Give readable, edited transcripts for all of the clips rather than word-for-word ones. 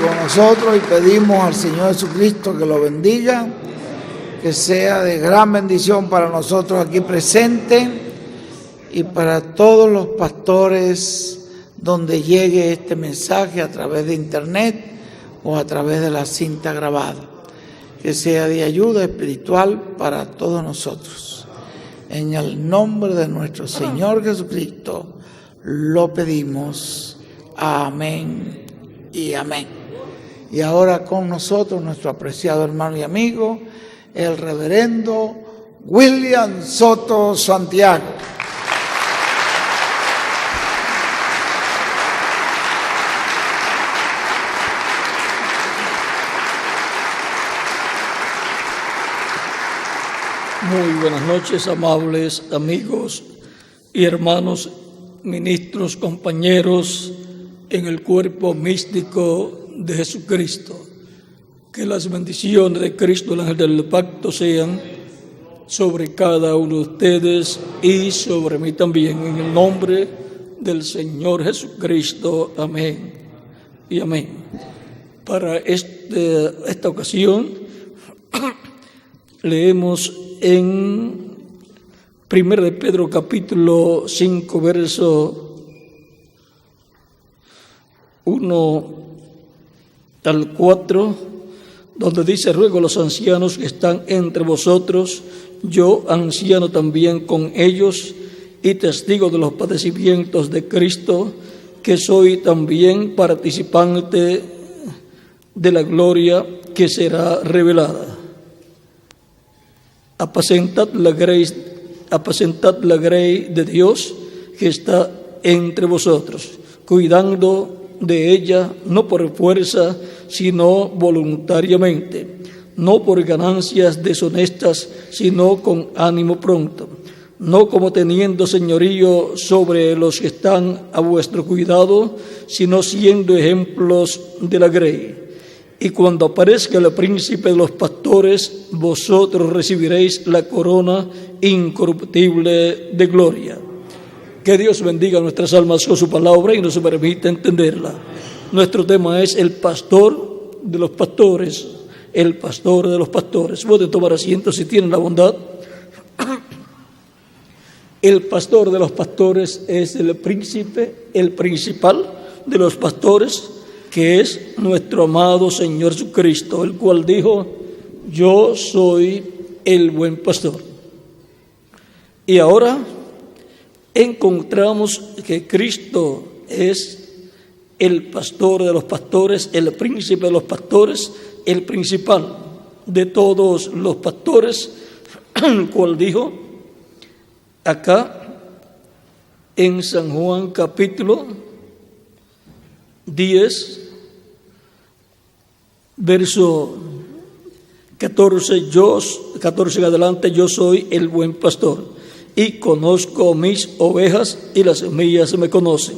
con nosotros y pedimos al Señor Jesucristo que lo bendiga, que sea de gran bendición para nosotros aquí presentes y para todos los pastores donde llegue este mensaje a través de internet o a través de la cinta grabada, que sea de ayuda espiritual para todos nosotros. En el nombre de nuestro Señor Jesucristo lo pedimos. Amén y amén. Y ahora con nosotros nuestro apreciado hermano y amigo, el reverendo William Soto Santiago. Muy buenas noches, amables amigos y hermanos, ministros, compañeros en el cuerpo místico de Jesucristo. Que las bendiciones de Cristo, el ángel del pacto, sean sobre cada uno de ustedes y sobre mí también, en el nombre del Señor Jesucristo. Amén y amén. Para esta ocasión leemos en 1 de Pedro capítulo 5, verso 1 al 4, donde dice: ruego a los ancianos que están entre vosotros, yo anciano también con ellos y testigo de los padecimientos de Cristo, que soy también participante de la gloria que será revelada. Apacentad la grey de Dios que está entre vosotros, cuidando de ella no por fuerza, sino voluntariamente, no por ganancias deshonestas, sino con ánimo pronto, no como teniendo señorío sobre los que están a vuestro cuidado, sino siendo ejemplos de la grey. Y cuando aparezca el príncipe de los pastores, vosotros recibiréis la corona incorruptible de gloria. Que Dios bendiga nuestras almas con su palabra y nos permita entenderla. Nuestro tema es el pastor de los pastores. El pastor de los pastores. Pueden tomar asiento si tienen la bondad. El pastor de los pastores es el príncipe, el principal de los pastores, que es nuestro amado Señor Jesucristo, el cual dijo: yo soy el buen pastor. Y ahora encontramos que Cristo es el pastor de los pastores, el príncipe de los pastores, el principal de todos los pastores, el cual dijo acá en San Juan capítulo 10, verso 14 en adelante: yo soy el buen pastor y conozco mis ovejas y las mías me conocen,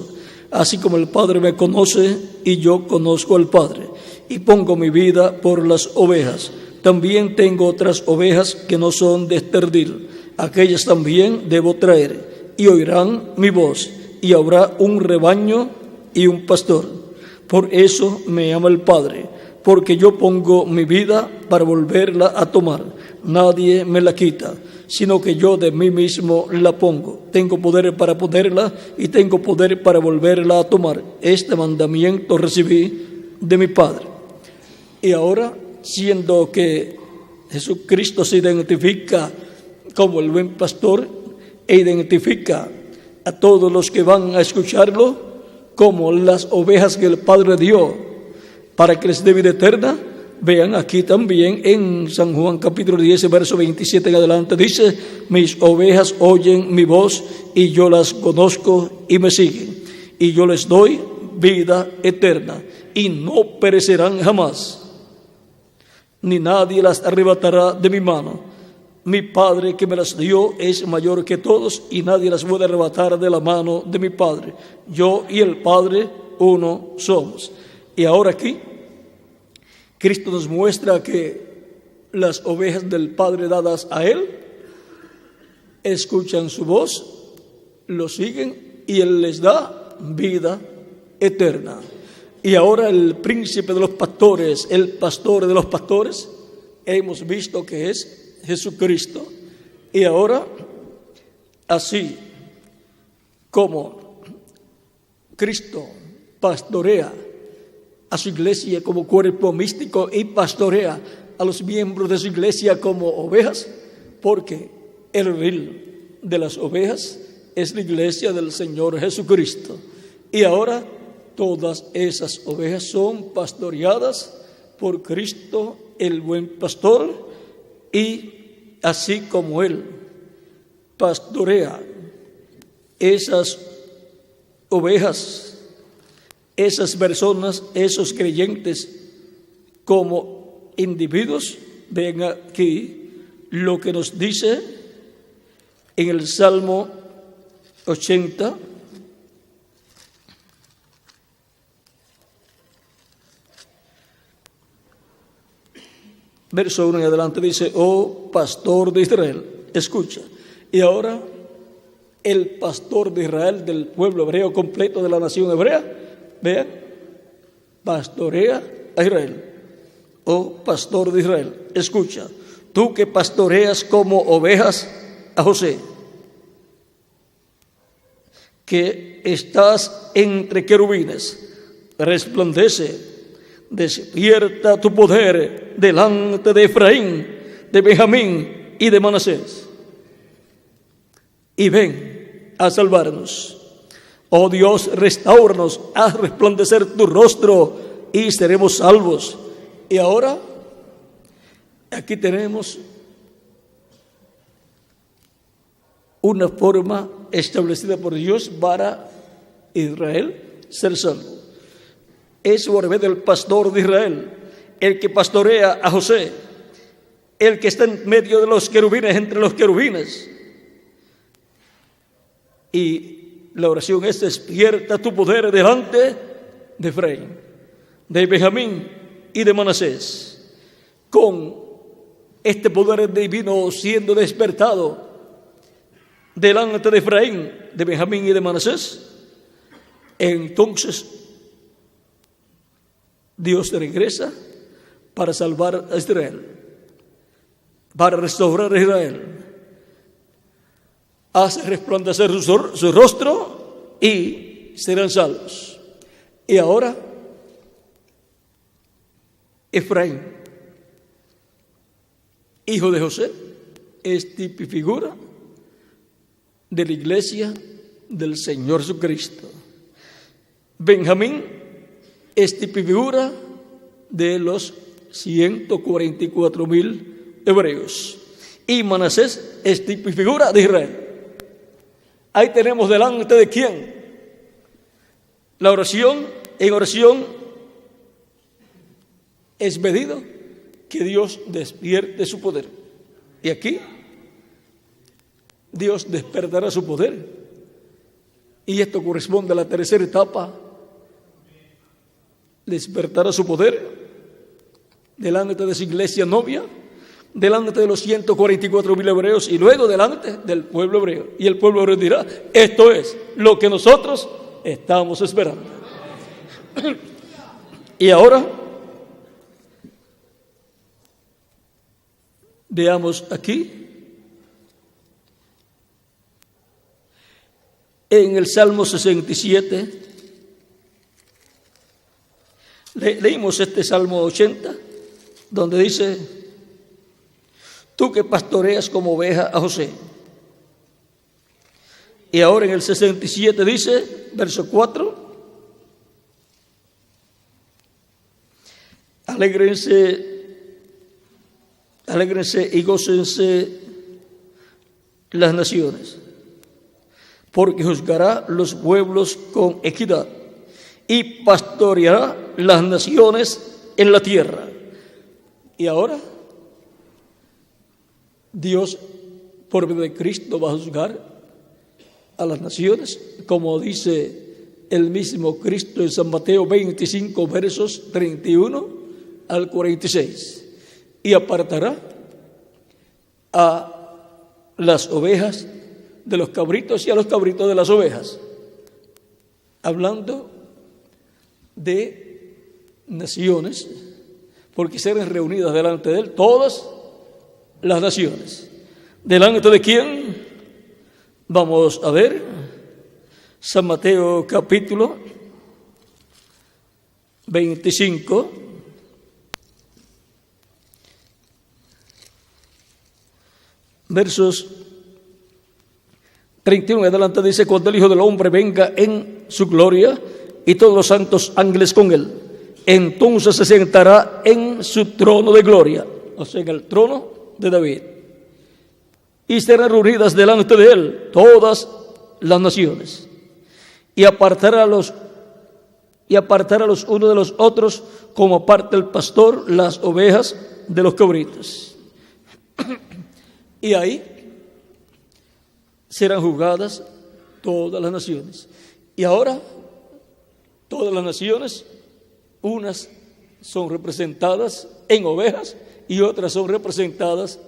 así como el Padre me conoce y yo conozco al Padre y pongo mi vida por las ovejas. También tengo otras ovejas que no son de este redil, aquellas también debo traer y oirán mi voz, y habrá un rebaño y un pastor. Por eso me ama el Padre, porque yo pongo mi vida para volverla a tomar. Nadie me la quita, sino que yo de mí mismo la pongo. Tengo poder para ponerla y tengo poder para volverla a tomar. Este mandamiento recibí de mi Padre. Y ahora, siendo que Jesucristo se identifica como el buen pastor e identifica a todos los que van a escucharlo como las ovejas que el Padre dio para que les dé vida eterna, vean aquí también en San Juan capítulo 10, verso 27 en adelante, dice: mis ovejas oyen mi voz y yo las conozco y me siguen, y yo les doy vida eterna y no perecerán jamás, ni nadie las arrebatará de mi mano. Mi Padre que me las dio es mayor que todos y nadie las puede arrebatar de la mano de mi Padre. Yo y el Padre uno somos. Y ahora aquí Cristo nos muestra que las ovejas del Padre dadas a Él escuchan su voz, lo siguen y Él les da vida eterna. Y ahora el príncipe de los pastores, el pastor de los pastores, hemos visto que es Jesucristo. Y ahora, así como Cristo pastorea a su iglesia como cuerpo místico y pastorea a los miembros de su iglesia como ovejas, porque el redil de las ovejas es la iglesia del Señor Jesucristo. Y ahora todas esas ovejas son pastoreadas por Cristo, el buen pastor, y así como Él pastorea esas ovejas, esas personas, esos creyentes como individuos, ven aquí lo que nos dice en el Salmo 80, verso 1 en adelante, dice: oh pastor de Israel, escucha. Y ahora el pastor de Israel, del pueblo hebreo completo, de la nación hebrea, vean, pastorea a Israel. Oh pastor de Israel, escucha, tú que pastoreas como ovejas a José, que estás entre querubines, resplandece, despierta tu poder delante de Efraín, de Benjamín y de Manasés, y ven a salvarnos. Oh Dios, restáuranos, haz resplandecer tu rostro y seremos salvos. Y ahora, aquí tenemos una forma establecida por Dios para Israel ser salvo. Es por medio del pastor de Israel, el que pastorea a José, el que está en medio de los querubines, entre los querubines. Y la oración es: despierta tu poder delante de Efraín, de Benjamín y de Manasés. Con este poder divino siendo despertado delante de Efraín, de Benjamín y de Manasés, entonces Dios regresa para salvar a Israel, para restaurar a Israel. Hace resplandecer su rostro y serán salvos. Y ahora, Efraín, hijo de José, es tipo y figura de la iglesia del Señor Jesucristo. Benjamín es tipo y figura de los 144,000 hebreos. Y Manasés es tipo y figura de Israel. Ahí tenemos delante de quién. La oración, en oración es pedido que Dios despierte su poder. Y aquí Dios despertará su poder. Y esto corresponde a la tercera etapa. Despertará su poder delante de su iglesia novia, delante de los 144,000 hebreos y luego delante del pueblo hebreo. Y el pueblo hebreo dirá: esto es lo que nosotros estamos esperando. Y ahora veamos aquí en el Salmo 67. Leímos este Salmo 80, donde dice: tú que pastoreas como oveja a José. Y ahora en el 67 dice, verso 4: alégrense y gócense las naciones, porque juzgará los pueblos con equidad y pastoreará las naciones en la tierra. Y ahora Dios, por medio de Cristo, va a juzgar a las naciones, como dice el mismo Cristo en San Mateo 25, versos 31 al 46. Y apartará a las ovejas de los cabritos y a los cabritos de las ovejas. Hablando de naciones, porque serán reunidas delante de él todas las naciones. ¿Delante de quién? Vamos a ver San Mateo capítulo 25, versos 31 en adelante. Dice: cuando el Hijo del Hombre venga en su gloria y todos los santos ángeles con él, entonces se sentará en su trono de gloria, o sea, en el trono de David, y serán reunidas delante de él todas las naciones, y apartará a los unos de los otros, como aparta el pastor las ovejas de los cabritos. Y ahí serán juzgadas todas las naciones. Y ahora, todas las naciones, unas son representadas en ovejas y otras son representadas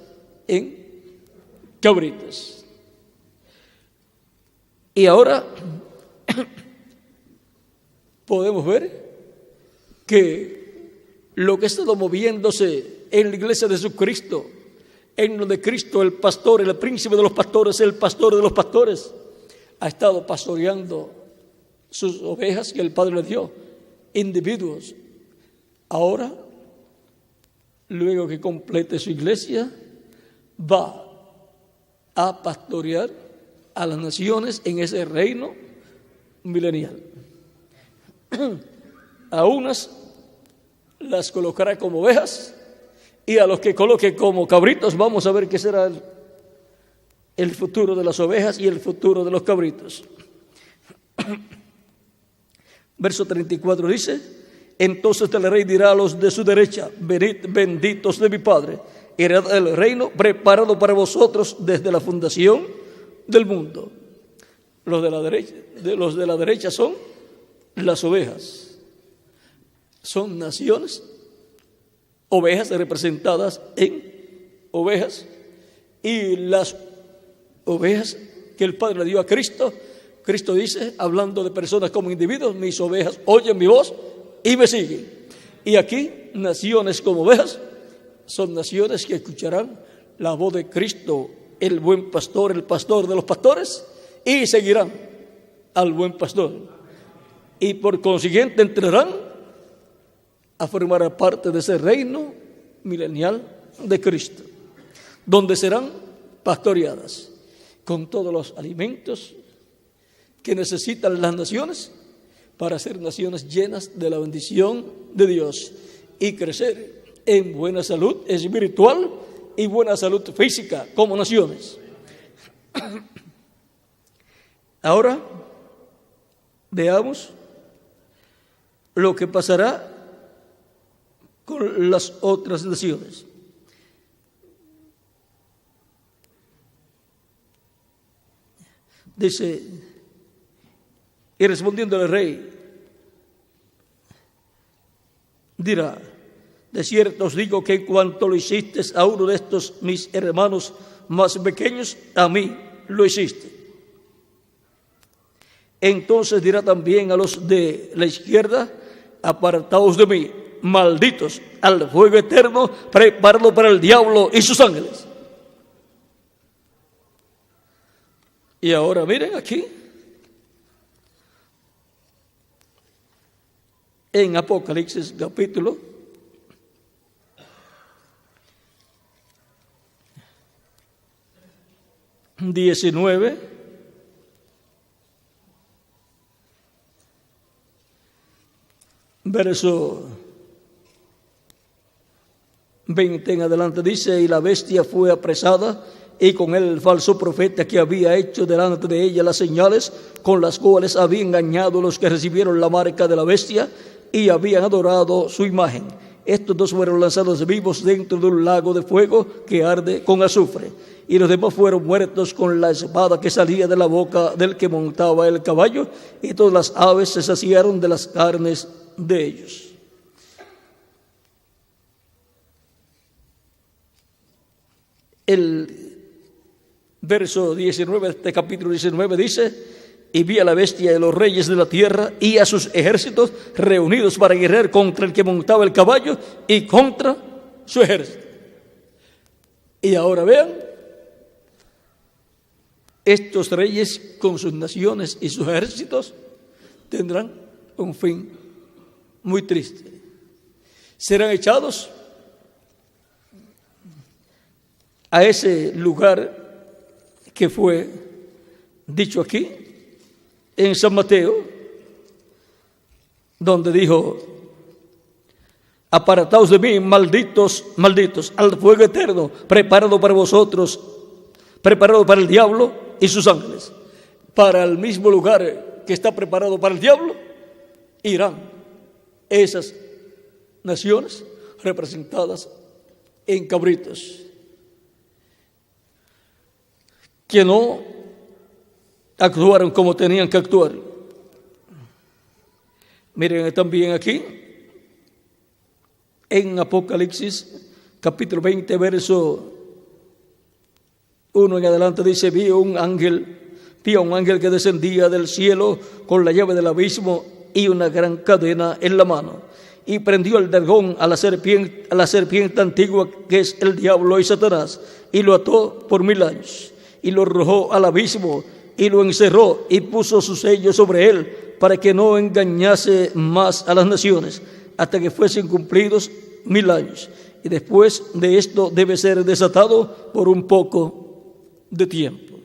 en cabritos. Y ahora podemos ver que lo que ha estado moviéndose en la iglesia de Jesucristo, en donde Cristo, el pastor, el príncipe de los pastores, el pastor de los pastores, ha estado pastoreando sus ovejas que el Padre le dio, individuos. Ahora, luego que complete su iglesia, va a pastorear a las naciones en ese reino milenial. A unas las colocará como ovejas, y a los que coloque como cabritos, vamos a ver qué será el futuro de las ovejas y el futuro de los cabritos. Verso 34 dice: entonces el rey dirá a los de su derecha: venid, benditos de mi Padre, heredad el reino preparado para vosotros desde la fundación del mundo. Los de la derecha son las ovejas, son naciones, ovejas representadas en ovejas, y las ovejas que el Padre le dio a Cristo. Cristo dice, hablando de personas como individuos: mis ovejas oyen mi voz y me siguen. Y aquí, naciones como ovejas son naciones que escucharán la voz de Cristo, el buen pastor, el pastor de los pastores, y seguirán al buen pastor, y por consiguiente entrarán a formar parte de ese reino milenial de Cristo, donde serán pastoreadas con todos los alimentos que necesitan las naciones para ser naciones llenas de la bendición de Dios y crecer en buena salud espiritual y buena salud física como naciones. Ahora veamos lo que pasará con las otras naciones. Dice: y respondiendo el rey dirá: de cierto os digo que en cuanto lo hiciste a uno de estos mis hermanos más pequeños, a mí lo hiciste. Entonces dirá también a los de la izquierda: apartaos de mí, malditos, al fuego eterno preparado para el diablo y sus ángeles. Y ahora miren aquí, en Apocalipsis capítulo 19, verso 20 en adelante, dice: y la bestia fue apresada, y con él el falso profeta que había hecho delante de ella las señales con las cuales había engañado a los que recibieron la marca de la bestia y habían adorado su imagen. Estos dos fueron lanzados vivos dentro de un lago de fuego que arde con azufre, y los demás fueron muertos con la espada que salía de la boca del que montaba el caballo, y todas las aves se saciaron de las carnes de ellos. El verso 19 de este capítulo 19 dice: y vi a la bestia de los reyes de la tierra y a sus ejércitos reunidos para guerrear contra el que montaba el caballo y contra su ejército. Y ahora vean, estos reyes con sus naciones y sus ejércitos tendrán un fin muy triste. Serán echados a ese lugar que fue dicho aquí en San Mateo, donde dijo: apartaos de mí, malditos, malditos, al fuego eterno, preparado para vosotros, preparado para el diablo y sus ángeles. Para el mismo lugar que está preparado para el diablo irán esas naciones representadas en cabritos, que no actuaron como tenían que actuar. Miren también aquí, en Apocalipsis, capítulo 20, verso 1 en adelante, dice: vi a un ángel que descendía del cielo con la llave del abismo y una gran cadena en la mano, y prendió al dragón, a la serpiente antigua, que es el diablo y Satanás, y lo ató por 1000 años, y lo arrojó al abismo, y lo encerró, y puso su sello sobre él, para que no engañase más a las naciones, hasta que fuesen cumplidos 1000 años. Y después de esto debe ser desatado por un poco de tiempo.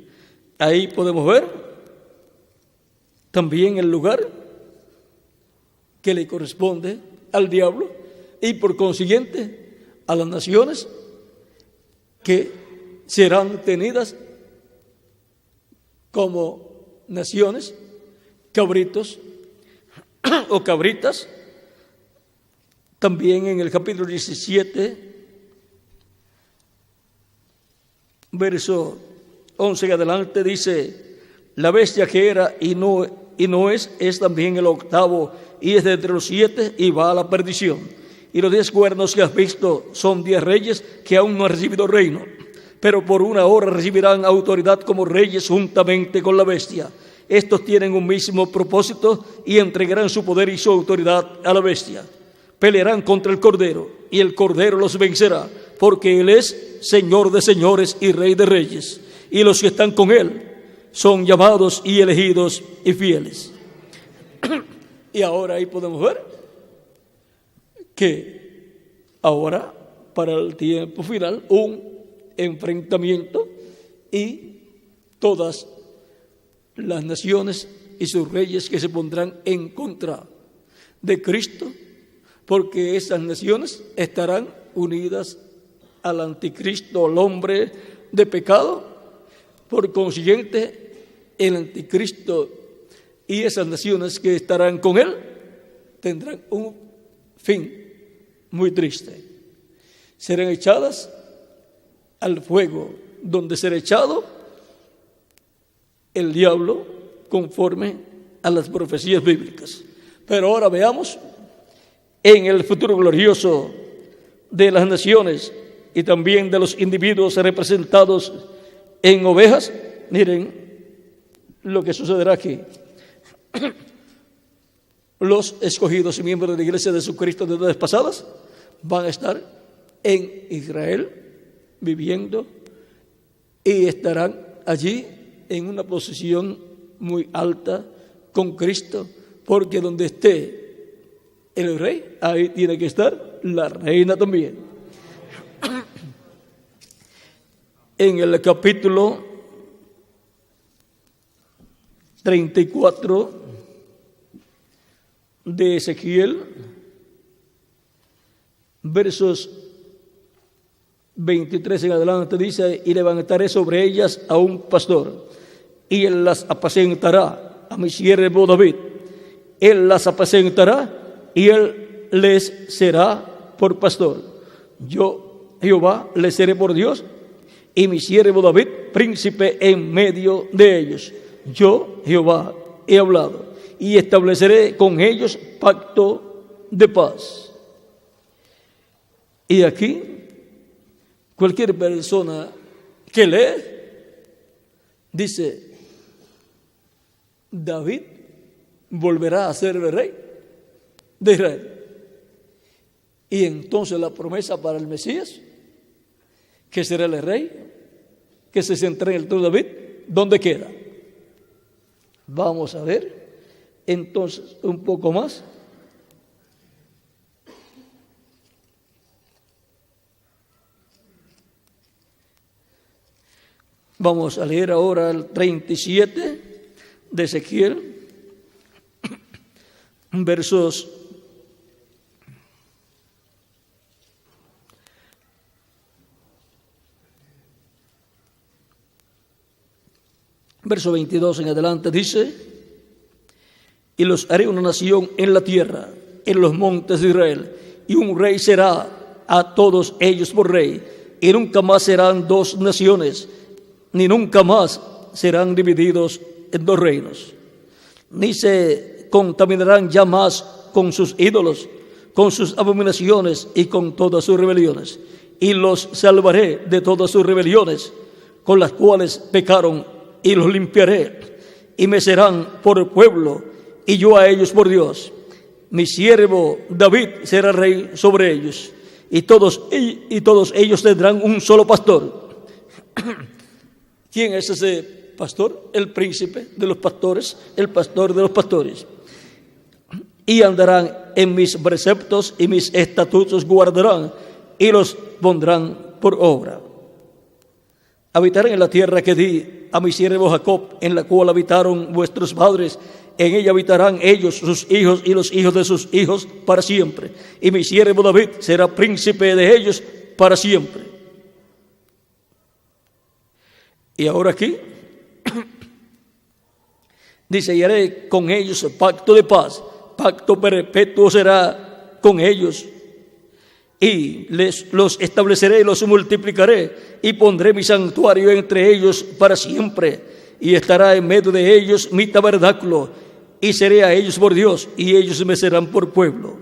Ahí podemos ver también el lugar que le corresponde al diablo y por consiguiente a las naciones que serán tenidas como naciones cabritos o cabritas. También en el capítulo 17, verso 11 en adelante, dice: la bestia que era y no es también el octavo, y es de entre los 7 y va a la perdición. Y los 10 cuernos que has visto son 10 reyes que aún no han recibido reino, pero por una hora recibirán autoridad como reyes juntamente con la bestia. Estos tienen un mismo propósito y entregarán su poder y su autoridad a la bestia. Pelearán contra el Cordero, y el Cordero los vencerá, porque Él es Señor de señores y Rey de reyes, y los que están con Él son llamados y elegidos y fieles. Y ahora ahí podemos ver que ahora, para el tiempo final, un enfrentamiento, y todas las naciones y sus reyes que se pondrán en contra de Cristo, porque esas naciones estarán unidas al anticristo, al hombre de pecado. Por consiguiente, el anticristo y esas naciones que estarán con él tendrán un fin muy triste. Serán echadas al fuego, donde será echado el diablo conforme a las profecías bíblicas. Pero ahora veamos en el futuro glorioso de las naciones y también de los individuos representados en ovejas. Miren lo que sucederá aquí. Los escogidos y miembros de la Iglesia de Jesucristo de edades pasadas van a estar en Israel viviendo y estarán allí en una posición muy alta con Cristo, porque donde esté el rey, ahí tiene que estar la reina también. En el capítulo 34 de Ezequiel, versos 23 en adelante, dice: y levantaré sobre ellas a un pastor, y él las apacentará, a mi siervo David. Él las apacentará y él les será por pastor. Yo, Jehová, les seré por Dios, y mi siervo David, príncipe en medio de ellos. Yo, Jehová, he hablado, y estableceré con ellos pacto de paz. Y aquí, cualquier persona que lee, dice: David volverá a ser el rey de Israel. Y entonces la promesa para el Mesías, que será el rey, que se sentará en el trono de David, ¿dónde queda? Vamos a ver entonces un poco más. Vamos a leer ahora el 37 de Ezequiel, verso 22 en adelante dice: y los haré una nación en la tierra, en los montes de Israel, y un rey será a todos ellos por rey, y nunca más serán dos naciones, ni nunca más serán divididos en dos reinos, ni se contaminarán ya más con sus ídolos, con sus abominaciones y con todas sus rebeliones, y los salvaré de todas sus rebeliones con las cuales pecaron, y los limpiaré, y me serán por pueblo, y yo a ellos por Dios. Mi siervo David será rey sobre ellos, y todos ellos tendrán un solo pastor. ¿Quién es ese pastor? El príncipe de los pastores, el pastor de los pastores. Y andarán en mis preceptos, y mis estatutos guardarán, y los pondrán por obra. Habitarán en la tierra que di a mi siervo Jacob, en la cual habitaron vuestros padres. En ella habitarán ellos, sus hijos y los hijos de sus hijos para siempre. Y mi siervo David será príncipe de ellos para siempre. Y ahora aquí dice: y haré con ellos pacto de paz, pacto perpetuo será con ellos. Y los estableceré y los multiplicaré, y pondré mi santuario entre ellos para siempre, y estará en medio de ellos mi tabernáculo, y seré a ellos por Dios, y ellos me serán por pueblo.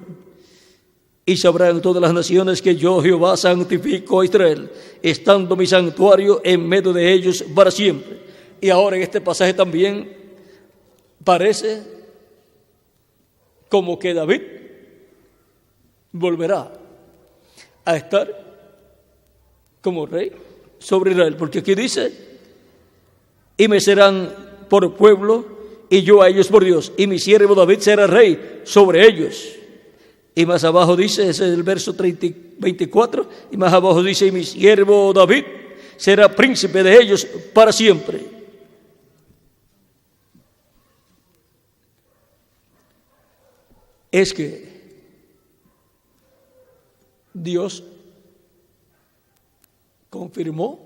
Y sabrán todas las naciones que yo, Jehová, santifico a Israel, estando mi santuario en medio de ellos para siempre. Y ahora en este pasaje también parece como que David volverá a estar como rey sobre Israel, porque aquí dice: y me serán por pueblo, y yo a ellos por Dios, y mi siervo David será rey sobre ellos. Y más abajo dice, ese es el verso 24, y más abajo dice: y mi siervo David será príncipe de ellos para siempre. Es que Dios confirmó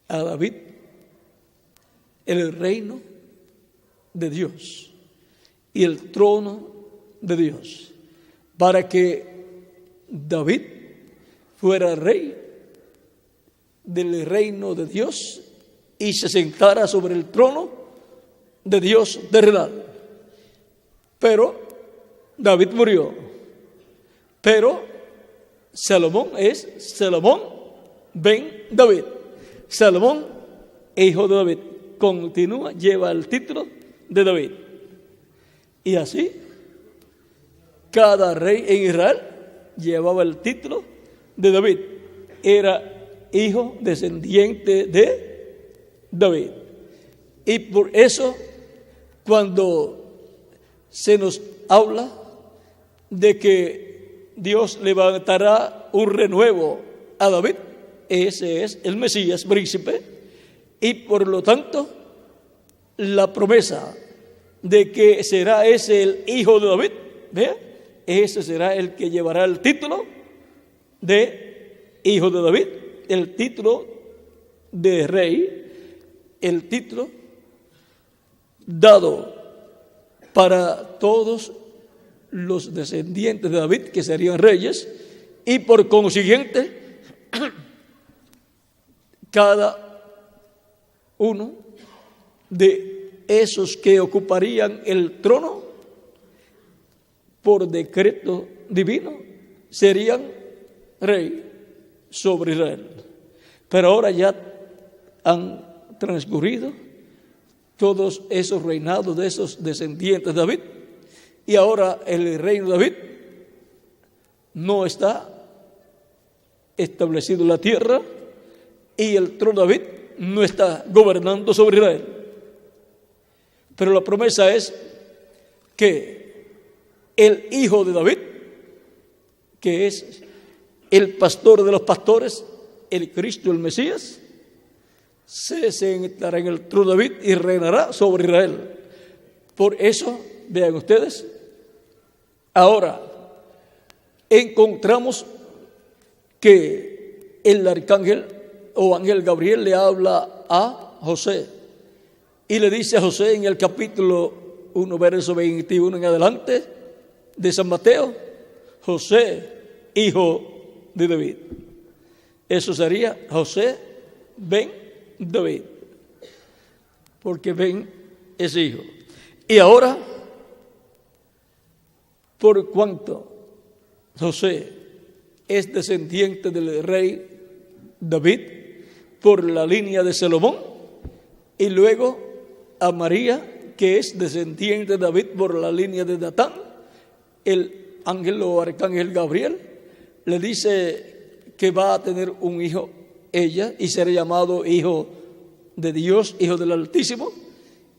a David el reino de Dios y el trono de Dios, para que David fuera rey del reino de Dios y se sentara sobre el trono de Dios terrenal. Pero David murió. Pero Salomón es Salomón ben David. Salomón, hijo de David, continúa, lleva el título de David. Y así, cada rey en Israel llevaba el título de David. Era hijo descendiente de David. Y por eso, cuando se nos habla de que Dios levantará un renuevo a David, ese es el Mesías, príncipe, y por lo tanto la promesa de que será ese el hijo de David, ¿vea? Ese será el que llevará el título de hijo de David, el título de rey, el título dado para todos los descendientes de David, que serían reyes, y por consiguiente cada uno de esos que ocuparían el trono por decreto divino serían rey sobre Israel. Pero ahora ya han transcurrido todos esos reinados de esos descendientes de David. Y ahora el reino de David no está establecido en la tierra y el trono de David no está gobernando sobre Israel. Pero la promesa es que el hijo de David, que es el pastor de los pastores, el Cristo, el Mesías, se sentará en el trono de David y reinará sobre Israel. Por eso, vean ustedes, ahora encontramos que el arcángel o ángel Gabriel le habla a José y le dice a José en el capítulo 1, verso 21 en adelante de San Mateo: José, hijo de David. Eso sería José ben David, porque ben es hijo. Y ahora, por cuanto José es descendiente del rey David por la línea de Salomón, y luego a María, que es descendiente de David por la línea de Natán, el ángel o arcángel Gabriel le dice que va a tener un hijo ella y será llamado hijo de Dios, hijo del Altísimo,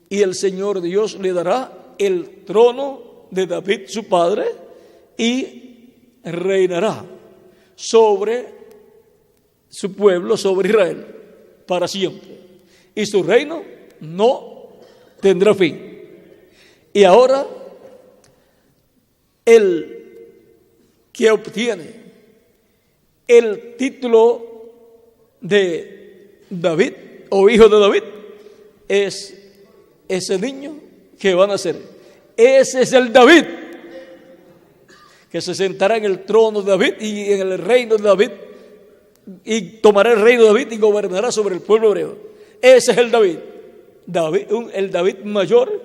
y el Señor Dios le dará el trono de David su padre y reinará sobre su pueblo, sobre Israel, para siempre, y su reino no tendrá fin. Y ahora el que obtiene el título de David o hijo de David es ese niño que va a nacer. Ese es el David que se sentará en el trono de David y en el reino de David, y tomará el reino de David y gobernará sobre el pueblo hebreo. Ese es el David, el David mayor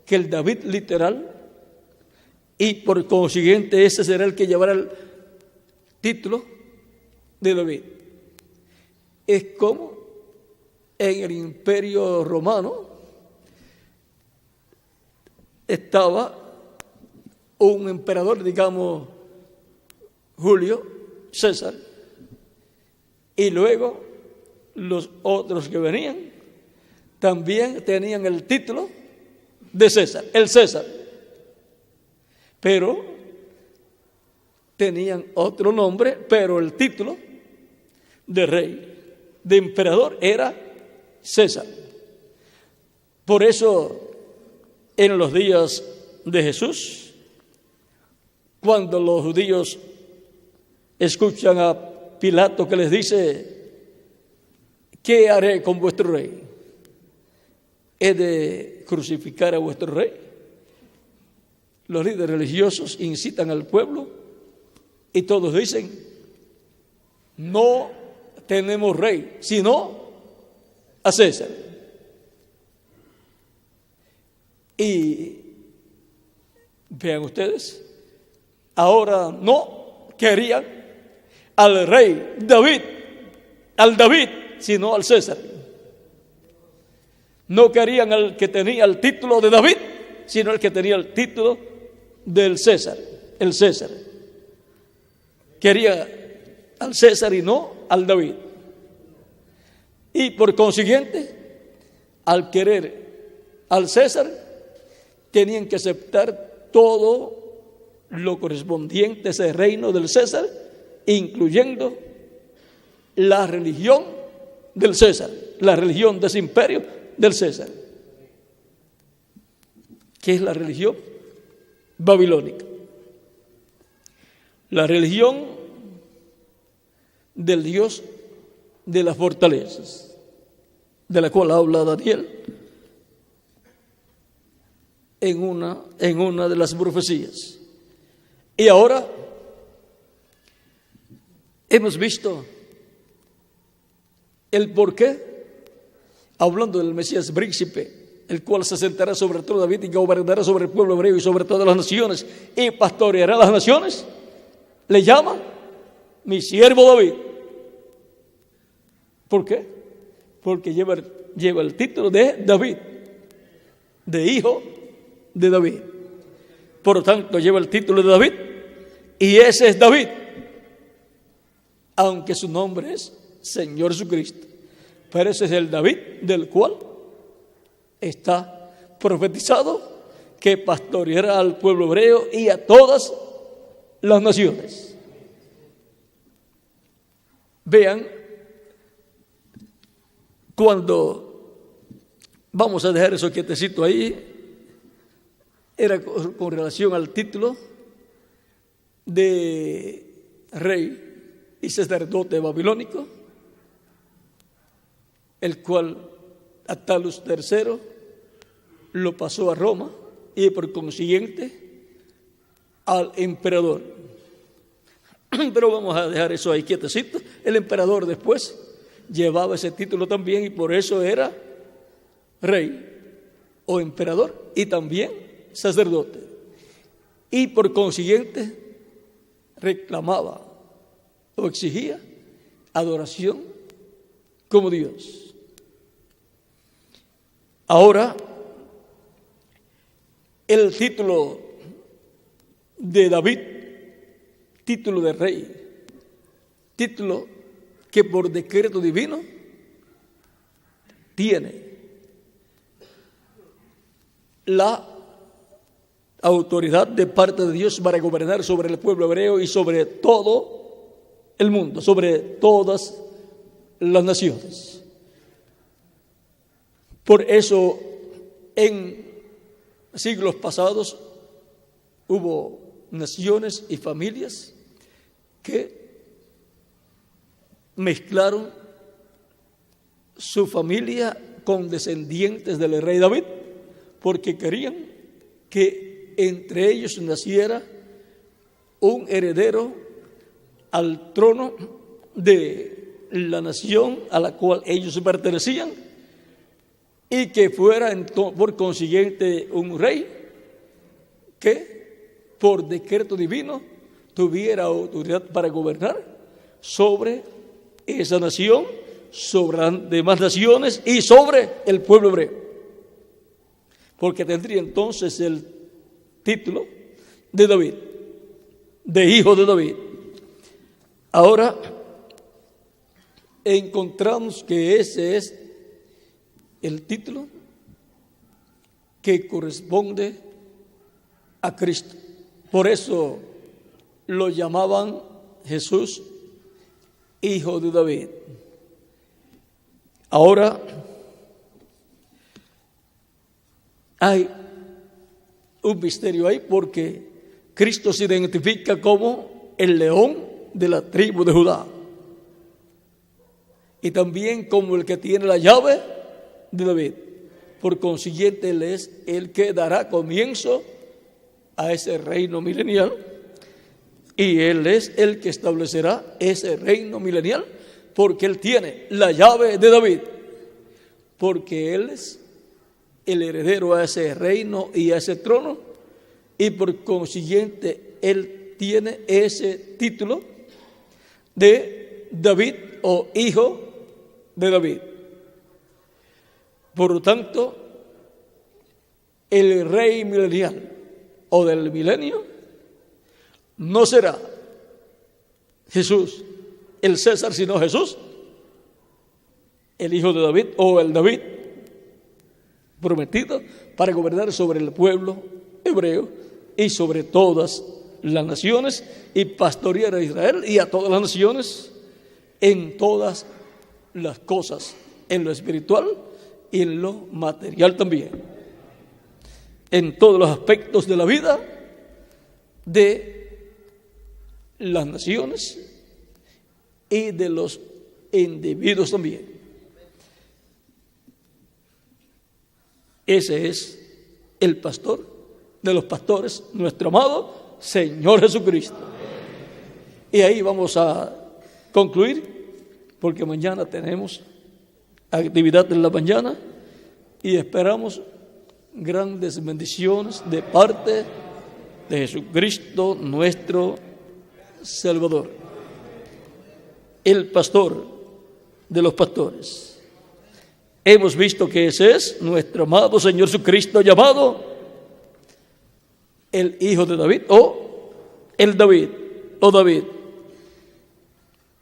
que el David literal, y por consiguiente ese será el que llevará el título de David. Es como en el Imperio Romano estaba un emperador, digamos Julio César, y luego los otros que venían también tenían el título de César, el César, pero tenían otro nombre, pero el título de rey, de emperador, era César. Por eso, en los días de Jesús, cuando los judíos escuchan a Pilato que les dice: ¿qué haré con vuestro rey? ¿He de crucificar a vuestro rey? Los líderes religiosos incitan al pueblo y todos dicen: no tenemos rey, sino a César. Y vean ustedes, ahora no querían al rey David, sino al César. No querían al que tenía el título de David, sino al que tenía el título del César, el César. Quería al César y no al David. Y por consiguiente, al querer al César, tenían que aceptar todo lo correspondiente a ese reino del César, incluyendo la religión del César, la religión de ese imperio del César, que es la religión babilónica, la religión del Dios de las fortalezas, de la cual habla Daniel en una de las profecías. Y ahora hemos visto el porqué, hablando del Mesías príncipe, el cual se sentará sobre el trono de David y gobernará sobre el pueblo hebreo y sobre todas las naciones y pastoreará las naciones. Le llama mi siervo David. ¿Por qué? Porque lleva el título de David, de hijo de David. Por lo tanto, lleva el título de David, y ese es David, aunque su nombre es Señor Jesucristo. Pero ese es el David del cual está profetizado que pastoreará al pueblo hebreo y a todas las naciones. Vean, cuando vamos a dejar eso quietecito ahí, era con relación al título de rey y sacerdote babilónico, el cual Attalus III lo pasó a Roma y por consiguiente al emperador. Pero vamos a dejar eso ahí quietecito. El emperador después llevaba ese título también y por eso era rey o emperador y también sacerdote. Y por consiguiente reclamaba o exigía adoración como Dios. Ahora, el título de David, título de rey, título que por decreto divino tiene la autoridad de parte de Dios para gobernar sobre el pueblo hebreo y sobre todo el mundo, sobre todas las naciones. Por eso en siglos pasados hubo naciones y familias que mezclaron su familia con descendientes del rey David porque querían que entre ellos naciera un heredero al trono de la nación a la cual ellos pertenecían y que fuera por consiguiente un rey que por decreto divino tuviera autoridad para gobernar sobre esa nación, sobre las demás naciones y sobre el pueblo hebreo, porque tendría entonces el título de David, de hijo de David. Ahora encontramos que ese es el título que corresponde a Cristo. Por eso lo llamaban Jesús, hijo de David. Ahora hay un misterio ahí porque Cristo se identifica como el león de la tribu de Judá y también como el que tiene la llave de David. Por consiguiente, Él es el que dará comienzo a ese reino milenial y Él es el que establecerá ese reino milenial porque Él tiene la llave de David, porque Él es el heredero a ese reino y a ese trono y por consiguiente Él tiene ese título de David o hijo de David. Por lo tanto, el rey milenial o del milenio no será Jesús, el César, sino Jesús, el hijo de David o el David prometido para gobernar sobre el pueblo hebreo y sobre todas las naciones y pastorear a Israel y a todas las naciones en todas las cosas, en lo espiritual y en lo material también, en todos los aspectos de la vida de las naciones y de los individuos también. Ese es el pastor de los pastores, nuestro amado Señor Jesucristo. Y ahí vamos a concluir, porque mañana tenemos actividad en la mañana y esperamos grandes bendiciones de parte de Jesucristo, nuestro Salvador, el pastor de los pastores. Hemos visto que ese es nuestro amado Señor Jesucristo, llamado el Hijo de David o el David o David.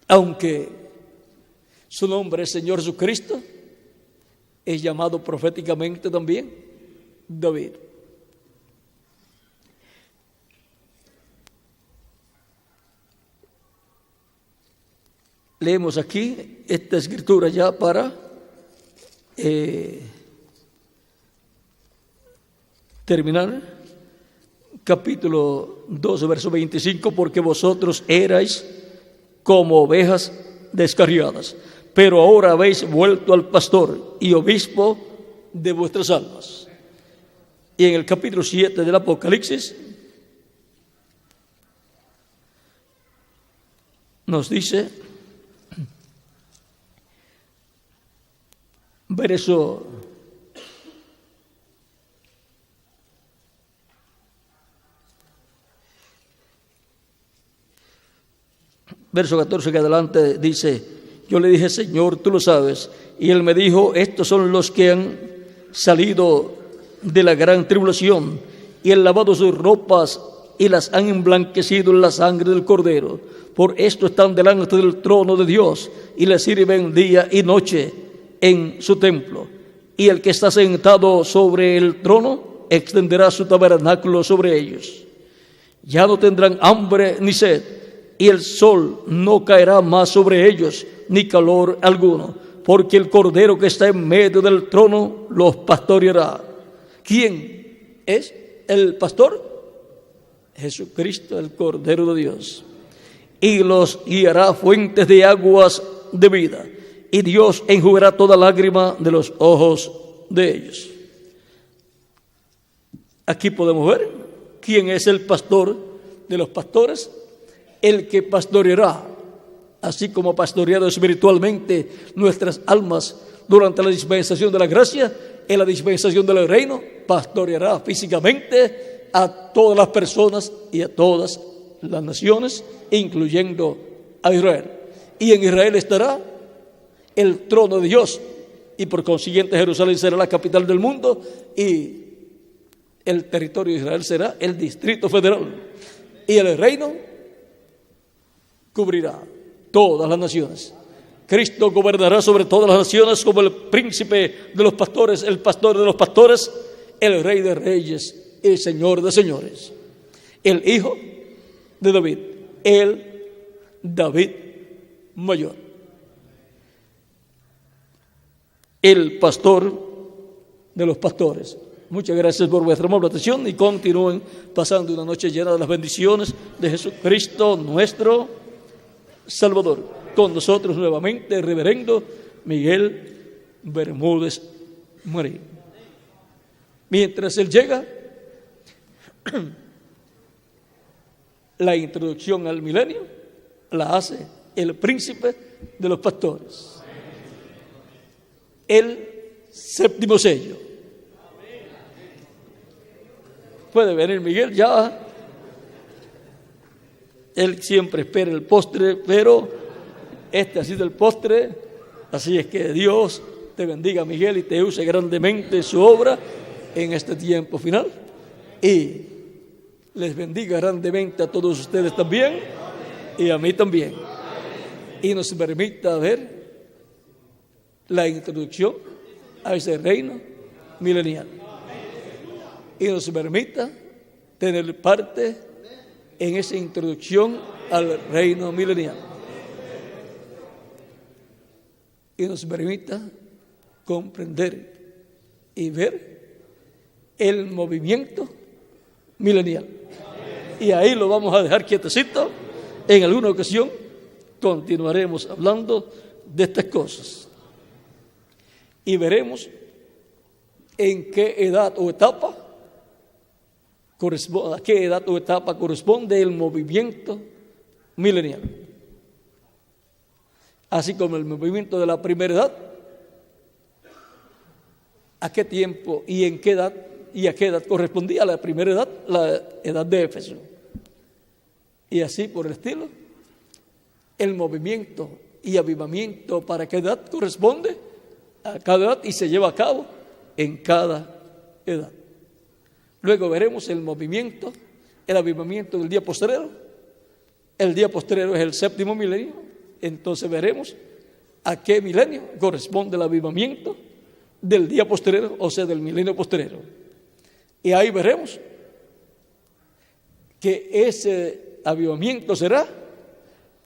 Aunque su nombre es Señor Jesucristo, es llamado proféticamente también David. Leemos aquí esta escritura ya para terminar. Capítulo 12, verso 25, porque vosotros erais como ovejas descarriadas, pero ahora habéis vuelto al pastor y obispo de vuestras almas. Y en el capítulo 7 del Apocalipsis nos dice, verso 14 que adelante dice, yo le dije, Señor, tú lo sabes. Y él me dijo, estos son los que han salido de la gran tribulación y han lavado sus ropas y las han emblanquecido en la sangre del Cordero. Por esto están delante del trono de Dios y le sirven día y noche en su templo. Y el que está sentado sobre el trono extenderá su tabernáculo sobre ellos. Ya no tendrán hambre ni sed, y el sol no caerá más sobre ellos, ni calor alguno, porque el Cordero que está en medio del trono los pastoreará. ¿Quién es el pastor? Jesucristo, el Cordero de Dios. Y los guiará fuentes de aguas de vida, y Dios enjugará toda lágrima de los ojos de ellos. Aquí podemos ver quién es el pastor de los pastores, el que pastoreará, así como ha pastoreado espiritualmente nuestras almas durante la dispensación de la gracia, en la dispensación del reino, pastoreará físicamente a todas las personas y a todas las naciones, incluyendo a Israel. Y en Israel estará el trono de Dios, y por consiguiente Jerusalén será la capital del mundo, y el territorio de Israel será el Distrito Federal, y el reino cubrirá todas las naciones. Cristo gobernará sobre todas las naciones como el príncipe de los pastores, el pastor de los pastores, el rey de reyes, el señor de señores, el hijo de David, el David mayor, el pastor de los pastores. Muchas gracias por vuestra amable atención y continúen pasando una noche llena de las bendiciones de Jesucristo nuestro Salvador. Con nosotros nuevamente el reverendo Miguel Bermúdez Marín. Mientras él llega, la introducción al milenio la hace el príncipe de los pastores, el séptimo sello. Puede venir Miguel ya. Él siempre espera el postre, pero este ha sido el postre. Así es que Dios te bendiga, Miguel, y te use grandemente su obra en este tiempo final. Y les bendiga grandemente a todos ustedes también, y a mí también. Y nos permita ver la introducción a ese reino milenial. Y nos permita tener parte en esa introducción al reino milenial. Y nos permita comprender y ver el movimiento milenial. Y ahí lo vamos a dejar quietecito. En alguna ocasión continuaremos hablando de estas cosas. Y veremos en qué edad o etapa a qué edad o etapa corresponde el movimiento milenial. Así como el movimiento de la primera edad, a qué tiempo y en qué edad y a qué edad correspondía la primera edad, la edad de Éfeso. Y así por el estilo, el movimiento y avivamiento, ¿para qué edad corresponde? a cada edad y se lleva a cabo en cada edad. Luego veremos el movimiento, el avivamiento del día postrero. El día postrero es el 7º milenio. Entonces veremos a qué milenio corresponde el avivamiento del día postrero, o sea, del milenio postrero. Y ahí veremos que ese avivamiento será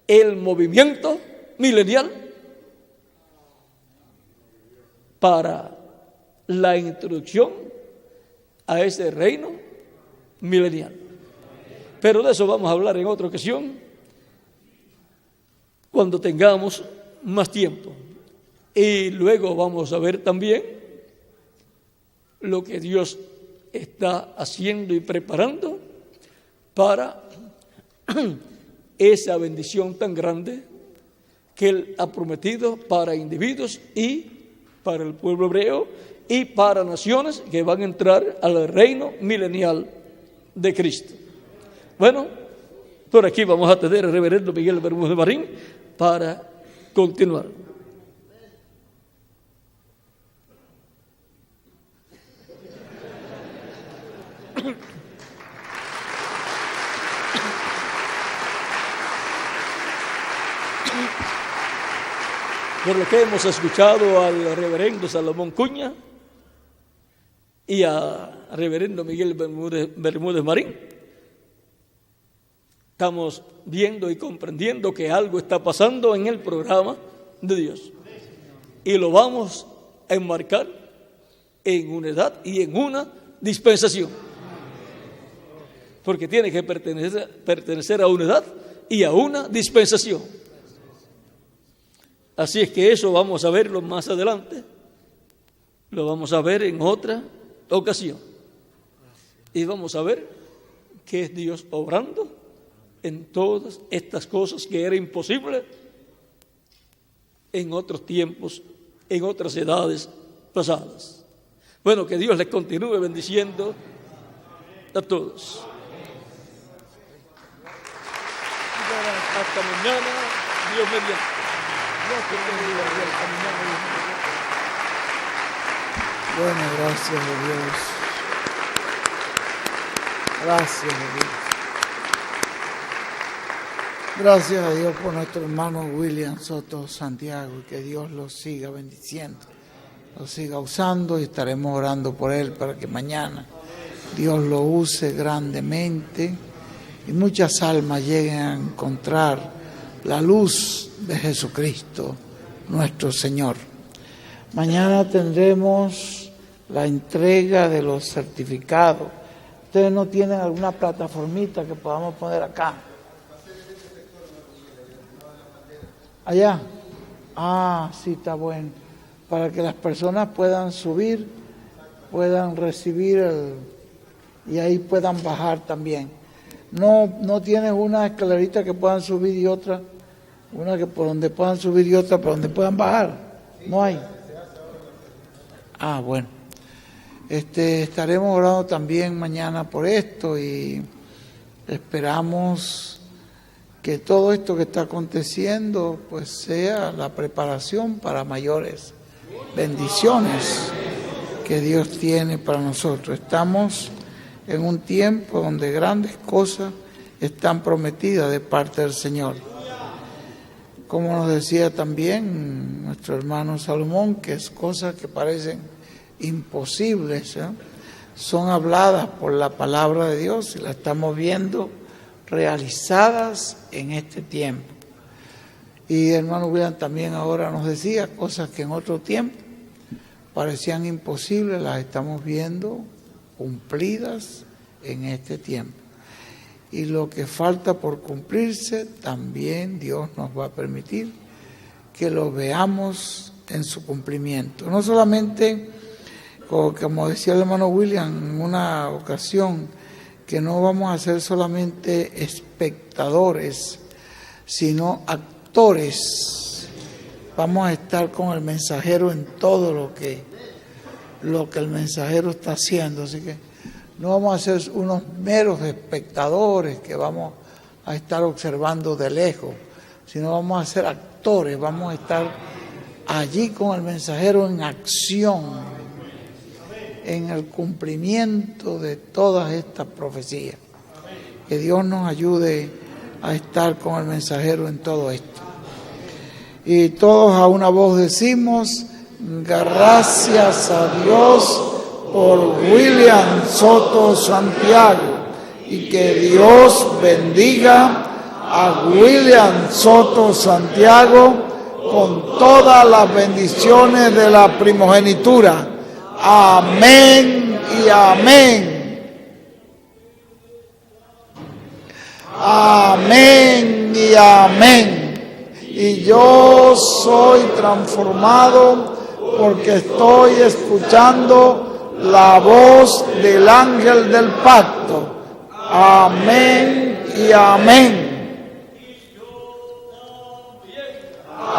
el movimiento milenial para la introducción a ese reino milenial. Pero de eso vamos a hablar en otra ocasión, cuando tengamos más tiempo. Y luego vamos a ver también lo que Dios está haciendo y preparando para esa bendición tan grande que Él ha prometido para individuos y para el pueblo hebreo y para naciones que van a entrar al reino milenial de Cristo. Bueno, por aquí vamos a tener al reverendo Miguel Bermúdez Marín para continuar. Por lo que hemos escuchado al reverendo Salomón Cuña y al reverendo Miguel Bermúdez Marín, estamos viendo y comprendiendo que algo está pasando en el programa de Dios. Y lo vamos a enmarcar en una edad y en una dispensación. Porque tiene que pertenecer a una edad y a una dispensación. Así es que eso vamos a verlo más adelante. Lo vamos a ver en otra ocasión. Y vamos a ver qué es Dios obrando en todas estas cosas que era imposible en otros tiempos, en otras edades pasadas. Bueno, que Dios les continúe bendiciendo a todos. Hasta mañana, Dios mediante. Bueno, gracias a Dios. Gracias a Dios. Gracias a Dios por nuestro hermano William Soto Santiago, y que Dios lo siga bendiciendo, lo siga usando, y estaremos orando por él para que mañana Dios lo use grandemente y muchas almas lleguen a encontrar la luz de Jesucristo, nuestro Señor. Mañana tendremos la entrega de los certificados. ¿Ustedes no tienen alguna plataformita que podamos poner acá? Allá. Ah, sí, está bueno. Para que las personas puedan subir, puedan recibir y ahí puedan bajar también. No tienes una escalerita que puedan subir y otra, una que por donde puedan subir y otra por donde puedan bajar. No hay. Ah, bueno. Estaremos orando también mañana por esto y esperamos que todo esto que está aconteciendo pues sea la preparación para mayores bendiciones que Dios tiene para nosotros. Estamos en un tiempo donde grandes cosas están prometidas de parte del Señor. Como nos decía también nuestro hermano Salomón, que es cosas que parecen imposibles, son habladas por la palabra de Dios y las estamos viendo realizadas en este tiempo. Y el hermano William también ahora nos decía cosas que en otro tiempo parecían imposibles, las estamos viendo cumplidas en este tiempo. Y lo que falta por cumplirse, también Dios nos va a permitir que lo veamos en su cumplimiento. No solamente, como decía el hermano William en una ocasión, que no vamos a ser solamente espectadores, sino actores. Vamos a estar con el mensajero en todo lo que el mensajero está haciendo. Así que no vamos a ser unos meros espectadores que vamos a estar observando de lejos, sino vamos a ser actores, vamos a estar allí con el mensajero en acción, en el cumplimiento de todas estas profecías. Que Dios nos ayude a estar con el mensajero en todo esto. Y todos a una voz decimos: gracias a Dios por William Soto Santiago, y que Dios bendiga a William Soto Santiago con todas las bendiciones de la primogenitura. Amén y amén. Amén y amén. Y yo soy transformado porque estoy escuchando la voz del ángel del pacto. Amén y amén.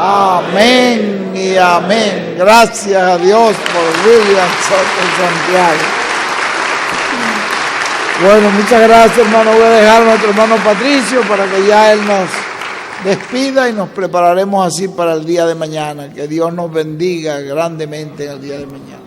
Amén y amén. Gracias a Dios por William Soto Santiago. Bueno, muchas gracias, hermano. Voy a dejar a nuestro hermano Patricio para que ya él nos despida y nos prepararemos así para el día de mañana. Que Dios nos bendiga grandemente en el día de mañana.